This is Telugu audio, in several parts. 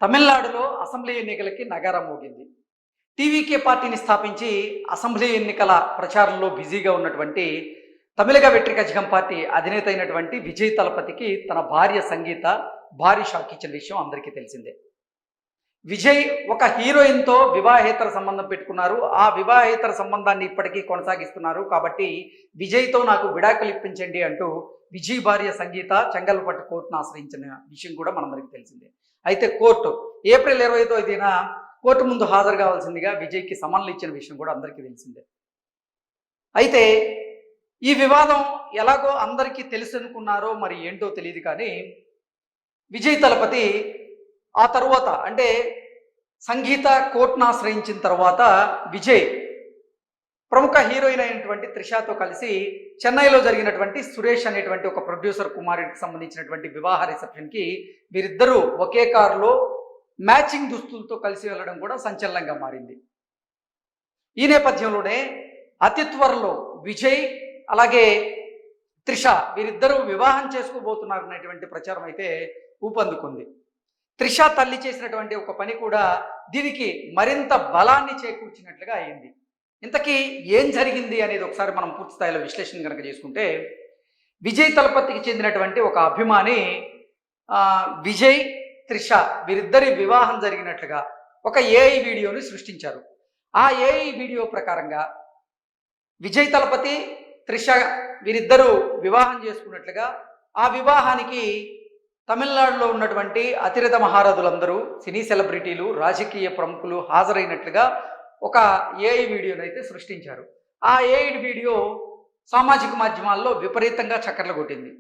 తమిళనాడులో అసెంబ్లీ ఎన్నికలకి నగారా మోగింది. టీవీకే పార్టీని స్థాపించి అసెంబ్లీ ఎన్నికల ప్రచారంలో బిజీగా ఉన్నటువంటి తమిళగ వెట్రికజగం పార్టీ అధినేత అయినటువంటి విజయ్ తలపతికి తన భార్య సంగీత భారీ షాక్ ఇచ్చిన విషయం అందరికీ తెలిసిందే. విజయ్ ఒక హీరోయిన్తో వివాహేతర సంబంధం పెట్టుకున్నారు. ఆ వివాహేతర సంబంధాన్ని ఇప్పటికీ కొనసాగిస్తున్నారు. కాబట్టి విజయ్తో నాకు విడాకులు ఇప్పించండి అంటూ విజయ్ భార్య సంగీత చెంగల్పట్టు కోర్టును ఆశ్రయించిన విషయం కూడా మనందరికీ తెలిసిందే. అయితే కోర్టు ఏప్రిల్ 25వ తేదీన కోర్టు ముందు హాజరు కావాల్సిందిగా విజయ్కి సమన్లు ఇచ్చిన విషయం కూడా అందరికీ తెలిసిందే. అయితే ఈ వివాదం ఎలాగో అందరికీ తెలుసు అనుకున్నారో మరి ఏంటో తెలియదు, కానీ విజయ్ తలపతి ఆ తరువాత అంటే సంగీత కోర్టును ఆశ్రయించిన తర్వాత విజయ్ ప్రముఖ హీరోయిన్ అయినటువంటి త్రిషాతో కలిసి చెన్నైలో జరిగినటువంటి సురేష్ అనేటువంటి ఒక ప్రొడ్యూసర్ కుమారుడికి సంబంధించినటువంటి వివాహ రిసెప్షన్కి వీరిద్దరూ ఒకే కారులో మ్యాచింగ్ దుస్తులతో కలిసి వెళ్ళడం కూడా సంచలనంగా మారింది. ఈ నేపథ్యంలోనే అతి త్వరలో విజయ్ అలాగే త్రిష వీరిద్దరూ వివాహం చేసుకోబోతున్నారు అనేటువంటి ప్రచారం అయితే ఊపందుకుంది. త్రిష తల్లి చేసినటువంటి ఒక పని కూడా దీనికి మరింత బలాన్ని చేకూర్చినట్లుగా అయింది. ఇంతకీ ఏం జరిగింది అనేది ఒకసారి మనం పూర్తి స్థాయిలో విశ్లేషణ కనుక చేసుకుంటే, విజయ్ తలపతికి చెందినటువంటి ఒక అభిమాని విజయ్ త్రిష వీరిద్దరి వివాహం జరిగినట్లుగా ఒక ఏఐ వీడియోని సృష్టించారు. ఆ ఏఐ వీడియో ప్రకారంగా విజయ్ తలపతి త్రిష వీరిద్దరూ వివాహం చేసుకున్నట్లుగా, ఆ వివాహానికి తమిళనాడులో ఉన్నటువంటి అతిరథ మహారథులందరూ సినీ సెలబ్రిటీలు రాజకీయ ప్రముఖులు హాజరైనట్లుగా ఒక ఏఐ వీడియోని అయితే సృష్టించారు. ఆ ఏఐ వీడియో సామాజిక మాధ్యమాల్లో విపరీతంగా చక్కర్లు కొట్టింది.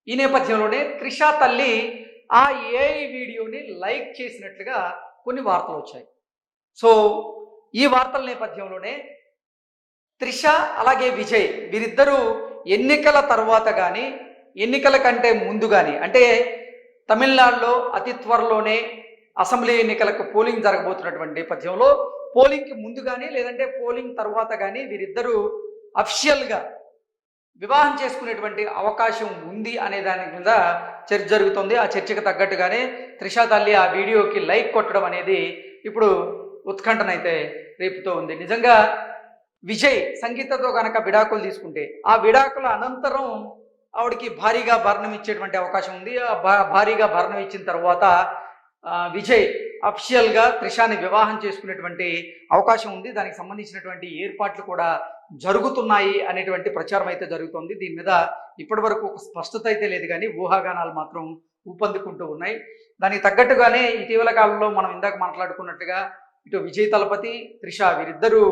ఈ నేపథ్యంలోనే త్రిష తల్లి ఆ ఏఐ వీడియోని లైక్ చేసినట్లుగా కొన్ని వార్తలు వచ్చాయి. సో ఈ వార్తల నేపథ్యంలోనే త్రిష అలాగే విజయ్ వీరిద్దరూ ఎన్నికల తర్వాత కానీ ఎన్నికల కంటే ముందు కానీ, అంటే తమిళనాడులో అతి త్వరలోనే అసెంబ్లీ ఎన్నికలకు పోలింగ్ జరగబోతున్నటువంటి నేపథ్యంలో పోలింగ్కి ముందు కానీ లేదంటే పోలింగ్ తర్వాత కానీ వీరిద్దరూ అఫిషియల్గా వివాహం చేసుకునేటువంటి అవకాశం ఉంది అనే దాని మీద చర్చ జరుగుతుంది. ఆ చర్చకు తగ్గట్టుగానే త్రిష తల్లి ఆ వీడియోకి లైక్ కొట్టడం అనేది ఇప్పుడు ఉత్కంఠనైతే రేపుతూ ఉంది. నిజంగా విజయ్ సంగీతతో కనుక విడాకులు తీసుకుంటే ఆ విడాకుల అనంతరం ఆవిడికి భారీగా భరణం ఇచ్చేటువంటి అవకాశం ఉంది. భారీగా భరణం ఇచ్చిన తర్వాత విజయ్ అఫిషియల్గా త్రిషాని వివాహం చేసుకునేటువంటి అవకాశం ఉంది. దానికి సంబంధించినటువంటి ఏర్పాట్లు కూడా జరుగుతున్నాయి అనేటువంటి ప్రచారం అయితే జరుగుతుంది. దీని మీద ఇప్పటి వరకు ఒక స్పష్టత అయితే లేదు, కానీ ఊహాగానాలు మాత్రం ఊపందుకుంటూ ఉన్నాయి. దానికి తగ్గట్టుగానే ఇటీవల కాలంలో మనం ఇందాక మాట్లాడుకున్నట్టుగా ఇటు విజయ్ తలపతి త్రిష వీరిద్దరూ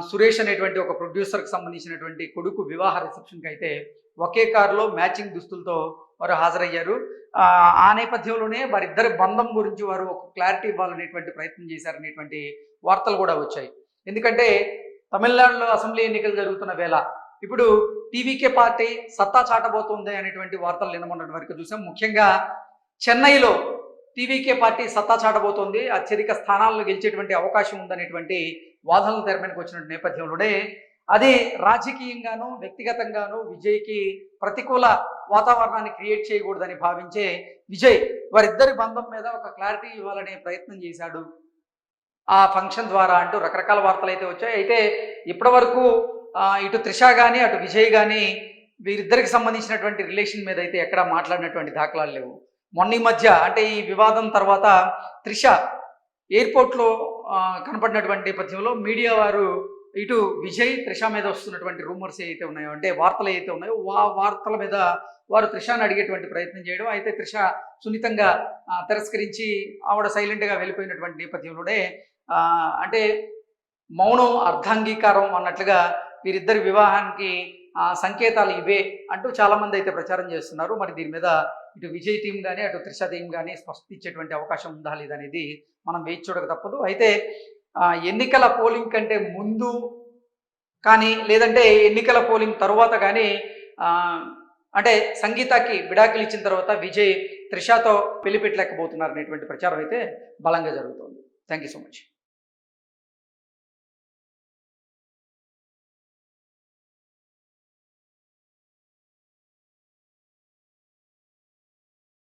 సురేష్ అనేటువంటి ఒక ప్రొడ్యూసర్కి సంబంధించినటువంటి కొడుకు వివాహ రిసెప్షన్కి అయితే ఒకే కారులో మ్యాచింగ్ దుస్తులతో వారు హాజరయ్యారు. ఆ నేపథ్యంలోనే వారిద్దరి బంధం గురించి వారు ఒక క్లారిటీ ఇవ్వాలనేటువంటి ప్రయత్నం చేశారనేటువంటి వార్తలు కూడా వచ్చాయి. ఎందుకంటే తమిళనాడులో అసెంబ్లీ ఎన్నికలు జరుగుతున్న వేళ ఇప్పుడు టీవీకే పార్టీ సత్తా చాటబోతుంది అనేటువంటి వార్తలు నిన్న మొన్నటి వరకు చూసాం. ముఖ్యంగా చెన్నైలో టీవీకే పార్టీ సత్తా చాటబోతోంది, అత్యధిక స్థానాలను గెలిచేటువంటి అవకాశం ఉందనేటువంటి వాదనలు తెర మీదకి వచ్చిన నేపథ్యంలోనే అది రాజకీయంగానూ వ్యక్తిగతంగానూ విజయ్కి ప్రతికూల వాతావరణాన్ని క్రియేట్ చేయకూడదని భావించే విజయ్ వారిద్దరి బంధం మీద ఒక క్లారిటీ ఇవ్వాలనే ప్రయత్నం చేశాడు ఆ ఫంక్షన్ ద్వారా అంటూ రకరకాల వార్తలు అయితే వచ్చాయి. అయితే ఇప్పటి వరకు ఇటు త్రిష కానీ అటు విజయ్ కానీ వీరిద్దరికి సంబంధించినటువంటి రిలేషన్ మీద అయితే ఎక్కడా మాట్లాడినటువంటి దాఖలాలు లేవు. మొన్న ఈ మధ్య అంటే ఈ వివాదం తర్వాత త్రిష ఎయిర్పోర్ట్లో కనపడినటువంటి నేపథ్యంలో మీడియా వారు ఇటు విజయ్ త్రిష మీద వస్తున్నటువంటి రూమర్స్ ఏవైతే ఉన్నాయో, అంటే వార్తలు ఏవైతే ఉన్నాయో ఆ వార్తల మీద వారు త్రిషాని అడిగేటువంటి ప్రయత్నం చేయడం, అయితే త్రిష సున్నితంగా తిరస్కరించి ఆవిడ సైలెంట్గా వెళ్ళిపోయినటువంటి నేపథ్యంలోనే అంటే మౌనం అర్ధాంగీకారం అన్నట్లుగా వీరిద్దరి వివాహానికి సంకేతాలు ఇవే అంటూ చాలామంది అయితే ప్రచారం చేస్తున్నారు. మరి దీని మీద ఇటు విజయ్ టీం కానీ అటు త్రిష టీం కానీ స్పష్టత ఇచ్చేటువంటి అవకాశం ఉందా లేదనేది మనం వేచి చూడక తప్పదు. అయితే ఎన్నికల పోలింగ్ కంటే ముందు కానీ లేదంటే ఎన్నికల పోలింగ్ తరువాత కానీ అంటే సంగీతకి విడాకులు ఇచ్చిన తర్వాత విజయ్ త్రిషతో పెళ్లి పెట్టలేకపోతున్నారు అనేటువంటి ప్రచారం అయితే బలంగా జరుగుతుంది. Thank you so much.